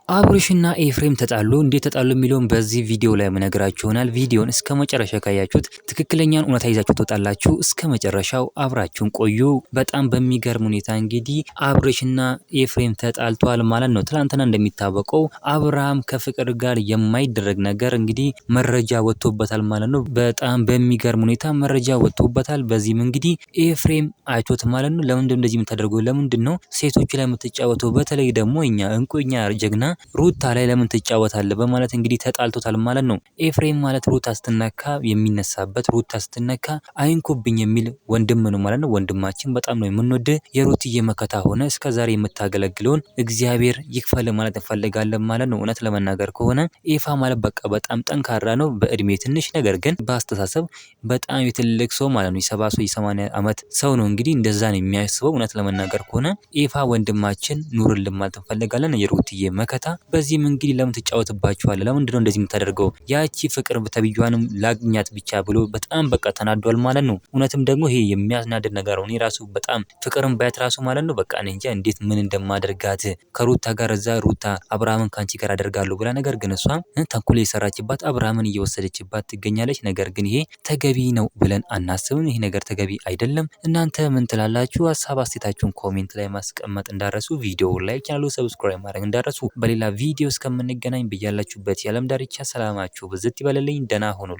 አብርሽና ኤፍሬም ተጣሉ። እንዴት ተጣሉ የሚለውን በዚህ ቪዲዮ ላይ መነግራችሁ ይሆናል። ቪዲዮን እስከ መጨረሻ ካያችሁት ትክክለኛውን እውነታ ይዛችሁ ትወጣላችሁ። እስከ መጨረሻው አብራችሁን ቆዩ። በጣም በሚገርም ሁኔታ እንግዲህ አብርሽና ኤፍሬም ተጣልተዋል ማለት ነው። ትላንትና እንደሚታወቀው አብርሃም ከፍቅር ጋር የማይደረግ ነገር እንግዲህ መረጃ ወጥቶበታል ማለት ነው። በጣም በሚገርም ሁኔታ መረጃ ወጥቶበታል። በዚህም እንግዲህ ኤፍሬም አይቶት ማለት ነው። ለምንድን እንደዚህ የምታደርገው? ለምንድን ነው ሴቶች ላይ የምትጫወተው? በተለይ ደግሞ እኛ እንቁኛ ጀግና ሩታ ላይ ለምን ትጫወታለህ? በማለት እንግዲህ ተጣልቶታል ማለት ነው። ኤፍሬም ማለት ሩታ ስትነካ የሚነሳበት ሩታ ስትነካ አይንኩብኝ የሚል ወንድም ነው ማለት ነው። ወንድማችን በጣም ነው የምንወድ። የሩትዬ መከታ ሆነ እስከዛሬ የምታገለግለውን እግዚአብሔር ይክፈል ማለት እንፈልጋለን ማለት ነው። እውነት ለመናገር ከሆነ ኤፋ ማለት በቃ በጣም ጠንካራ ነው። በእድሜ ትንሽ ነገር ግን በአስተሳሰብ በጣም የትልቅ ሰው ማለት ነው። የ70 ሰው የ80 ዓመት ሰው ነው እንግዲህ እንደዛ ነው የሚያስበው። እውነት ለመናገር ከሆነ ኤፋ ወንድማችን ኑርልን ማለት እንፈልጋለን። የሩትዬ መከታ በዚህም እንግዲህ ለምን ትጫወትባችኋለህ? ለምንድነው እንደዚህ የምታደርገው? ያቺ ፍቅር ተብያዋንም ላግኛት ብቻ ብሎ በጣም በቃ ተናዷል ማለት ነው። እውነትም ደግሞ ይሄ የሚያስናድድ ነገር ነው። እኔ ራሱ በጣም ፍቅርን ባያት ራሱ ማለት ነው በቃ እኔ እንጃ እንዴት ምን እንደማደርጋት ከሩታ ጋር እዛ ሩታ አብርሃምን ካንቺ ጋር አደርጋለሁ ብላ ነገር ግን እሷ ተንኮል የሰራችባት አብርሃምን እየወሰደችባት ትገኛለች። ነገር ግን ይሄ ተገቢ ነው ብለን አናስብም። ይሄ ነገር ተገቢ አይደለም። እናንተ ምን ትላላችሁ? ሀሳብ አስተያየታችሁን ኮሜንት ላይ ማስቀመጥ እንዳረሱ፣ ቪዲዮ ላይክ ቻናሉ ሰብስክራይብ ማድረግ እንዳረሱ። በሌላ ቪዲዮ እስከምንገናኝ በያላችሁበት የዓለም ዳርቻ ሰላማችሁ ብዝት ይበልልኝ። ደህና ሁኑ።